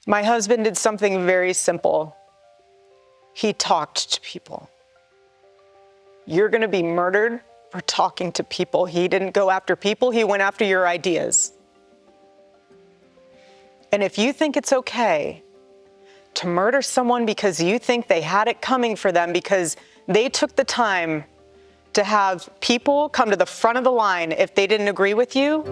My husband did something very simple. He talked to people. You're going to be murdered for talking to people. He didn't go after people. He went after your ideas. And if you think it's okay to murder someone because you think they had it coming for them, because they took the time to have people come to the front of the line if they didn't agree with you,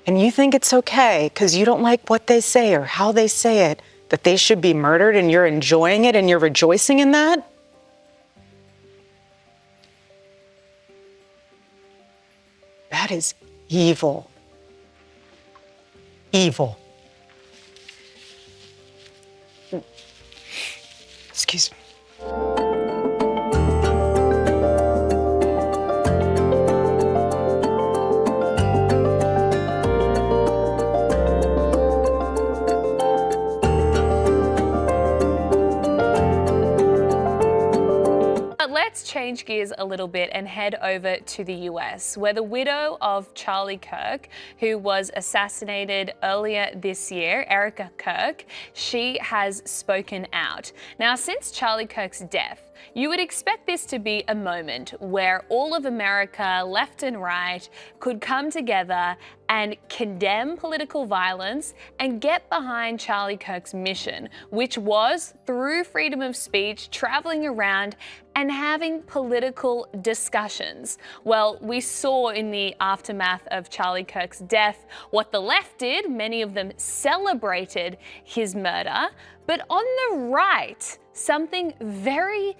and you think it's okay because you don't like what they say or how they say it, that they should be murdered, and you're enjoying it and you're rejoicing in that? That is evil. Evil. Excuse me. Let's change gears a little bit and head over to the US, where the widow of Charlie Kirk, who was assassinated earlier this year, Erika Kirk, she has spoken out. Now, since Charlie Kirk's death, you would expect this to be a moment where all of America, left and right, could come together and condemn political violence and get behind Charlie Kirk's mission, which was, through freedom of speech, traveling around and having political discussions. Well, we saw in the aftermath of Charlie Kirk's death what the left did. Many of them celebrated his murder. But on the right, something very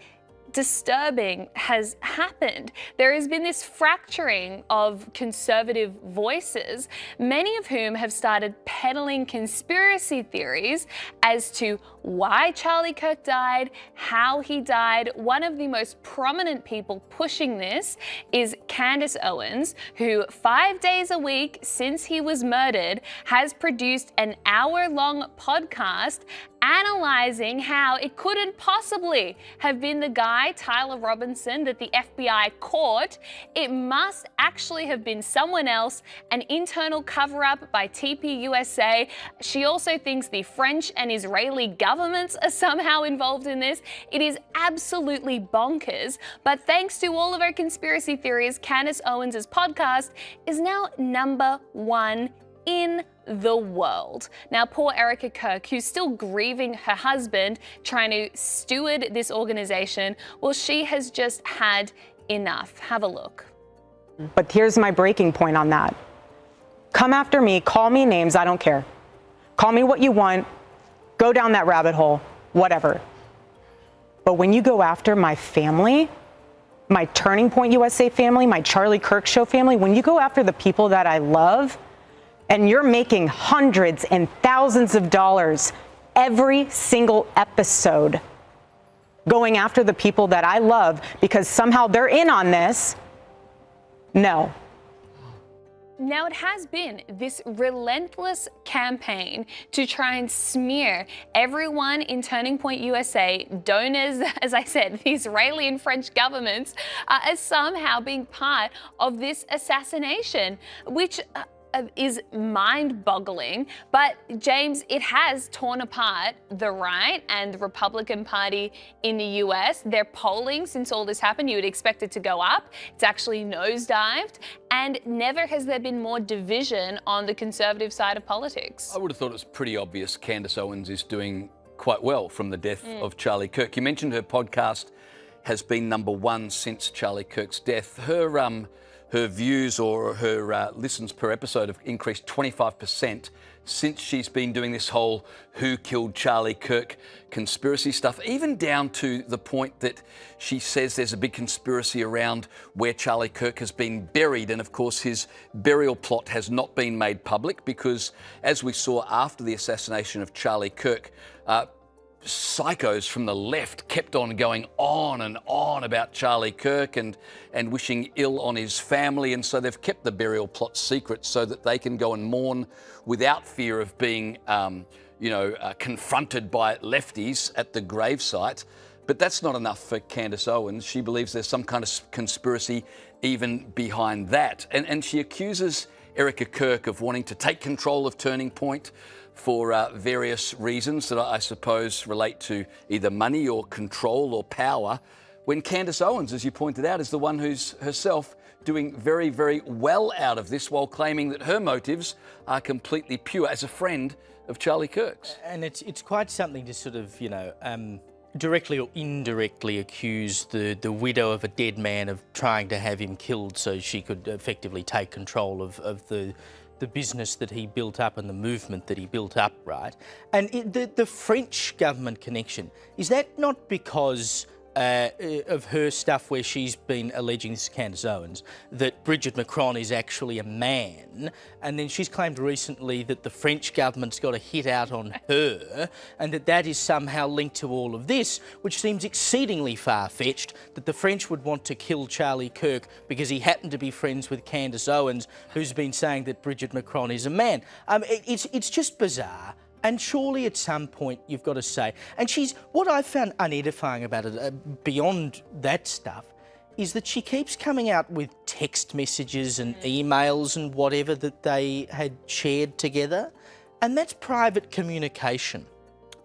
disturbing has happened. There has been this fracturing of conservative voices, many of whom have started peddling conspiracy theories as to why Charlie Kirk died, how he died. One of the most prominent people pushing this is Candace Owens, who 5 days a week since he was murdered has produced an hour-long podcast analyzing how it couldn't possibly have been the guy, Tyler Robinson, that the FBI caught. It must actually have been someone else, an internal cover-up by TPUSA. She also thinks the French and Israeli governments are somehow involved in this. It is absolutely bonkers, but thanks to all of our conspiracy theories, Candace Owens' podcast is now #1 in the world. Now, poor Erika Kirk, who's still grieving her husband, trying to steward this organization, well, she has just had enough. Have a look. But here's my breaking point on that. Come after me, call me names, I don't care. Call me what you want, go down that rabbit hole, whatever. But when you go after my family, my Turning Point USA family, my Charlie Kirk Show family, when you go after the people that I love, and you're making hundreds and thousands of dollars every single episode going after the people that I love because somehow they're in on this, no. Now, it has been this relentless campaign to try and smear everyone in Turning Point USA, donors, as I said, the Israeli and French governments, as somehow being part of this assassination, which is mind-boggling. But James, it has torn apart the right and the Republican Party in the US. Their polling since all this happened, you would expect it to go up. It's actually nosedived, and never has there been more division on the conservative side of politics. I would have thought it was pretty obvious Candace Owens is doing quite well from the death of Charlie Kirk. You mentioned her podcast has been #1 since Charlie Kirk's death. Her her views or her listens per episode have increased 25% since she's been doing this whole who killed Charlie Kirk conspiracy stuff, even down to the point that she says there's a big conspiracy around where Charlie Kirk has been buried. And of course, his burial plot has not been made public because, as we saw after the assassination of Charlie Kirk, psychos from the left kept on going on and on about Charlie Kirk and wishing ill on his family. And so they've kept the burial plot secret so that they can go and mourn without fear of being, confronted by lefties at the gravesite. But that's not enough for Candace Owens. She believes there's some kind of conspiracy even behind that. And she accuses Erika Kirk of wanting to take control of Turning Point for various reasons that I suppose relate to either money or control or power, when Candace Owens, as you pointed out, is the one who's herself doing very, very well out of this while claiming that her motives are completely pure as a friend of Charlie Kirk's. And it's quite something to sort of, directly or indirectly accuse the widow of a dead man of trying to have him killed so she could effectively take control of the business that he built up and the movement that he built up, right? And the French government connection, is that not because of her stuff where she's been alleging, this is Candace Owens, that Bridget Macron is actually a man, and then she's claimed recently that the French government's got a hit out on her, and that is somehow linked to all of this, which seems exceedingly far-fetched, that the French would want to kill Charlie Kirk because he happened to be friends with Candace Owens, who's been saying that Bridget Macron is a man. It's just bizarre. And surely at some point you've got to say, and what I found unedifying about it, beyond that stuff, is that she keeps coming out with text messages and emails and whatever that they had shared together, and that's private communication.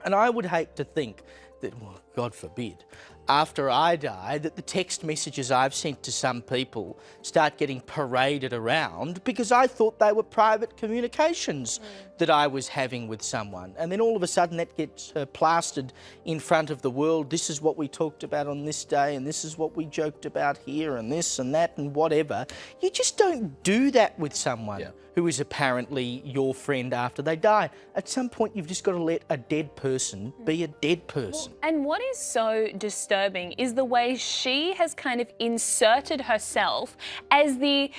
And I would hate to think that, well, God forbid, after I die, that the text messages I've sent to some people start getting paraded around because I thought they were private communications that I was having with someone. And then all of a sudden that gets plastered in front of the world. This is what we talked about on this day, and this is what we joked about here, and this and that and whatever. You just don't do that with someone who is apparently your friend after they die. At some point, you've just got to let a dead person be a dead person. Well, and what is so disturbing is the way she has kind of inserted herself as the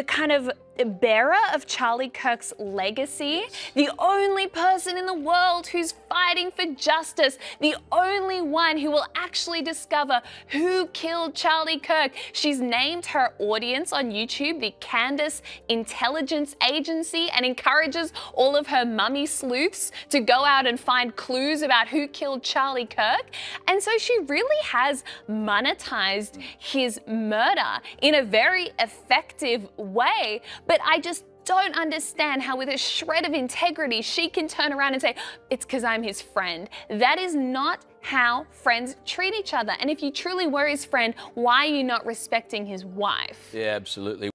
kind of bearer of Charlie Kirk's legacy, the only person in the world who's fighting for justice, the only one who will actually discover who killed Charlie Kirk. She's named her audience on YouTube the Candace Intelligence Agency and encourages all of her mummy sleuths to go out and find clues about who killed Charlie Kirk. And so she really has monetized his murder in a very effective way. But I just don't understand how with a shred of integrity she can turn around and say, it's because I'm his friend. That is not how friends treat each other. And if you truly were his friend, why are you not respecting his wife? Yeah, absolutely.